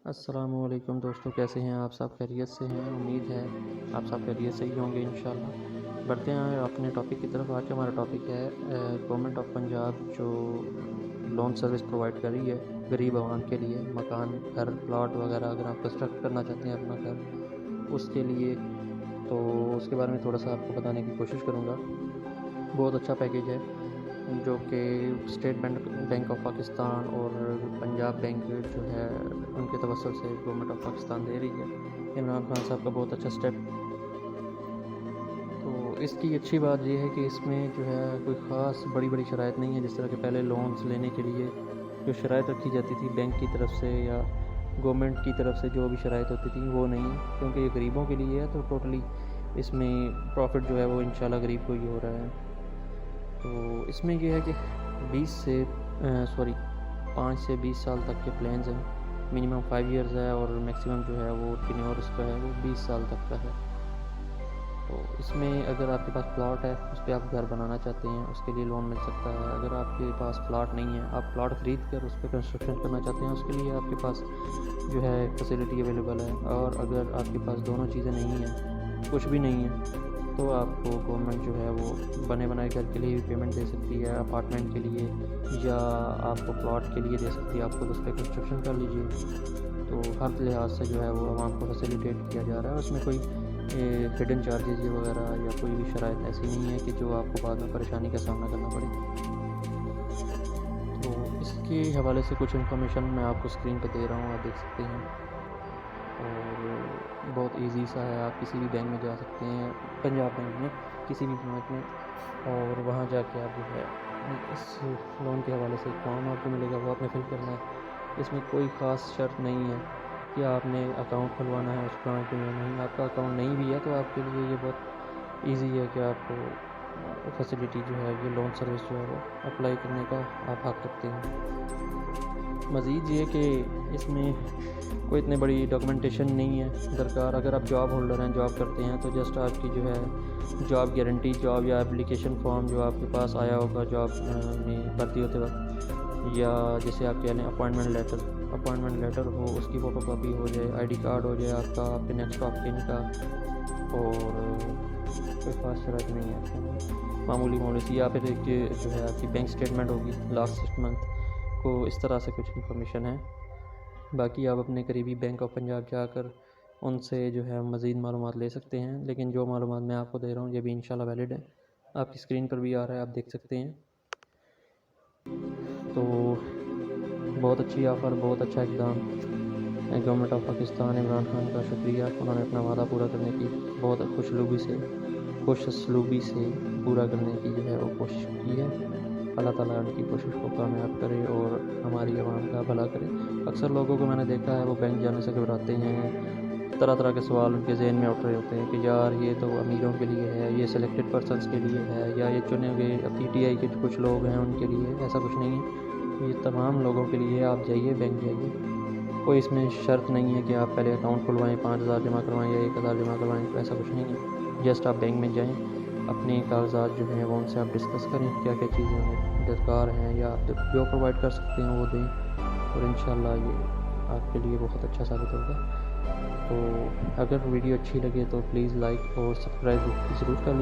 السلام علیکم دوستوں، کیسے ہیں آپ؟ سب خیریت سے ہیں؟ امید ہے آپ سب خیریت سے ہی ہوں گے انشاءاللہ۔ بڑھتے ہیں اپنے ٹاپک کی طرف۔ آج ہمارا ٹاپک ہے گورنمنٹ آف پنجاب جو لون سروس پرووائڈ کر رہی ہے غریب عوام کے لیے، مکان، گھر، پلاٹ وغیرہ اگر آپ کنسٹرکٹ کرنا چاہتے ہیں اپنا گھر اس کے لیے، تو اس کے بارے میں تھوڑا سا آپ کو بتانے کی کوشش کروں گا۔ بہت اچھا پیکیج ہے جو کہ اسٹیٹ بینک آف پاکستان اور پنجاب بینک جو ہے ان کے توسط سے گورنمنٹ آف پاکستان دے رہی ہے۔ عمران خان صاحب کا بہت اچھا سٹیپ۔ تو اس کی اچھی بات یہ ہے کہ اس میں جو ہے کوئی خاص بڑی شرائط نہیں ہے، جس طرح کہ پہلے لونز لینے کے لیے جو شرائط رکھی جاتی تھی بینک کی طرف سے یا گورنمنٹ کی طرف سے، جو بھی شرائط ہوتی تھی وہ نہیں، کیونکہ یہ غریبوں کے لیے ہے تو ٹوٹلی اس میں پروفٹ جو ہے وہ انشاءاللہ غریب کو ہی ہو رہا ہے۔ تو اس میں یہ ہے کہ 5 سے 20 سال تک کے پلانز ہیں، منیمم 5 ایئرز ہے اور میکسیمم جو ہے وہ ٹینیور اس کا ہے وہ 20 سال تک کا ہے۔ تو اس میں اگر آپ کے پاس پلاٹ ہے، اس پہ آپ گھر بنانا چاہتے ہیں، اس کے لیے لون مل سکتا ہے۔ اگر آپ کے پاس پلاٹ نہیں ہے، آپ پلاٹ خرید کر اس پہ کنسٹرکشن کرنا چاہتے ہیں، اس کے لیے آپ کے پاس جو ہے فیسیلٹی اویلیبل ہے۔ اور اگر آپ کے پاس دونوں چیزیں نہیں ہیں، کچھ بھی نہیں ہے، تو آپ کو گورنمنٹ جو ہے وہ بنے بنائے گھر کے لیے بھی پیمنٹ دے سکتی ہے، اپارٹمنٹ کے لیے یا آپ کو پلاٹ کے لیے دے سکتی ہے، آپ خود اس پہ کنسٹرکشن کر لیجیے۔ تو ہر لحاظ سے جو ہے وہ عوام کو فیسیلیٹیٹ کیا جا رہا ہے، اس میں کوئی ہڈن چارجز وغیرہ یا کوئی بھی شرائط ایسی نہیں ہے کہ جو آپ کو بعد میں پریشانی کا سامنا کرنا پڑے۔ تو اس کے حوالے سے کچھ انفارمیشن میں آپ کو اسکرین پہ دے رہا ہوں، آپ دیکھ سکتے ہیں۔ اور بہت ایزی سا ہے، آپ کسی بھی بینک میں جا سکتے ہیں، پنجاب بینک میں کسی بھی برانچ میں، اور وہاں جا کے آپ جو ہے اس لون کے حوالے سے ایک فارم آپ کو ملے گا، وہ آپ نے فل کرنا ہے۔ اس میں کوئی خاص شرط نہیں ہے کہ آپ نے اکاؤنٹ کھلوانا ہے اس برانچ میں، نہیں آپ کا اکاؤنٹ نہیں بھی ہے تو آپ کے لیے یہ بہت ایزی ہے کہ آپ کو فیسیلٹی جو ہے یہ لون سروس جو ہے وہ اپلائی کرنے کا آپ حق رکھتے ہیں۔ مزید یہ کہ اس میں کوئی اتنے بڑی ڈاکومنٹیشن نہیں ہے درکار۔ اگر آپ جاب ہولڈر ہیں، جاب کرتے ہیں، تو جسٹ آپ کی جو ہے جاب گارنٹی جاب یا اپلیکیشن فارم جو آپ کے پاس آیا ہوگا جاب میں بھرتی ہوتے وقت، یا جسے آپ کہہ لیں اپوائنٹمنٹ لیٹر ہو، اس کی فوٹو کاپی ہو جائے، آئی ڈی کارڈ ہو جائے آپ کا، آپ کے نیکسٹ آف کن کا، اور کوئی خاص شرائط نہیں ہے، معمولی سی، یا پھر ایک جو ہے آپ کی بینک اسٹیٹمنٹ ہوگی لاسٹ 6 منتھ کو، اس طرح سے کچھ انفارمیشن ہے۔ باقی آپ اپنے قریبی بینک آف پنجاب جا کر ان سے جو ہے مزید معلومات لے سکتے ہیں، لیکن جو معلومات میں آپ کو دے رہا ہوں یہ بھی انشاءاللہ ویلڈ ہے، آپ کی اسکرین پر بھی آ رہا ہے، آپ دیکھ سکتے ہیں۔ تو بہت اچھی آفر، بہت اچھا اقدام گورنمنٹ آف پاکستان، عمران خان کا شکریہ، انہوں نے اپنا وعدہ پورا کرنے کی بہت خوش اسلوبی سے پورا کرنے کی جو ہے وہ کوشش کی ہے۔ اللہ تعالیٰ ان کی کوشش کو کامیاب کرے اور ہماری عوام کا بھلا کرے۔ اکثر لوگوں کو میں نے دیکھا ہے وہ بینک جانے سے گھبراتے ہیں، طرح کے سوال ان کے ذہن میں اٹھ رہے ہوتے ہیں کہ یار یہ تو امیروں کے لیے ہے، یہ سلیکٹڈ پرسنس کے لیے ہے، یا یہ چنے ہوئے پی ٹی آئی کے کچھ لوگ ہیں ان کے لیے۔ ایسا کچھ نہیں ہے، یہ تمام لوگوں کے لیے۔ آپ جائیے بینک جائیے، کوئی اس میں شرط نہیں ہے کہ آپ پہلے اکاؤنٹ کھلوائیں، 5,000 جمع کروائیں یا 1,000 جمع کروائیں، ایسا کچھ نہیں ہے۔ جسٹ آپ بینک میں جائیں، اپنے کاغذات جو ہیں وہ ان سے آپ ڈسکس کریں، کیا چیزیں ہمیں درکار ہیں یا جو پرووائڈ کر سکتے ہیں وہ دیں، اور انشاءاللہ یہ آپ کے لیے بہت اچھا ثابت ہوگا۔ تو اگر ویڈیو اچھی لگے تو پلیز لائک اور سبسکرائب ضرور کر لیں۔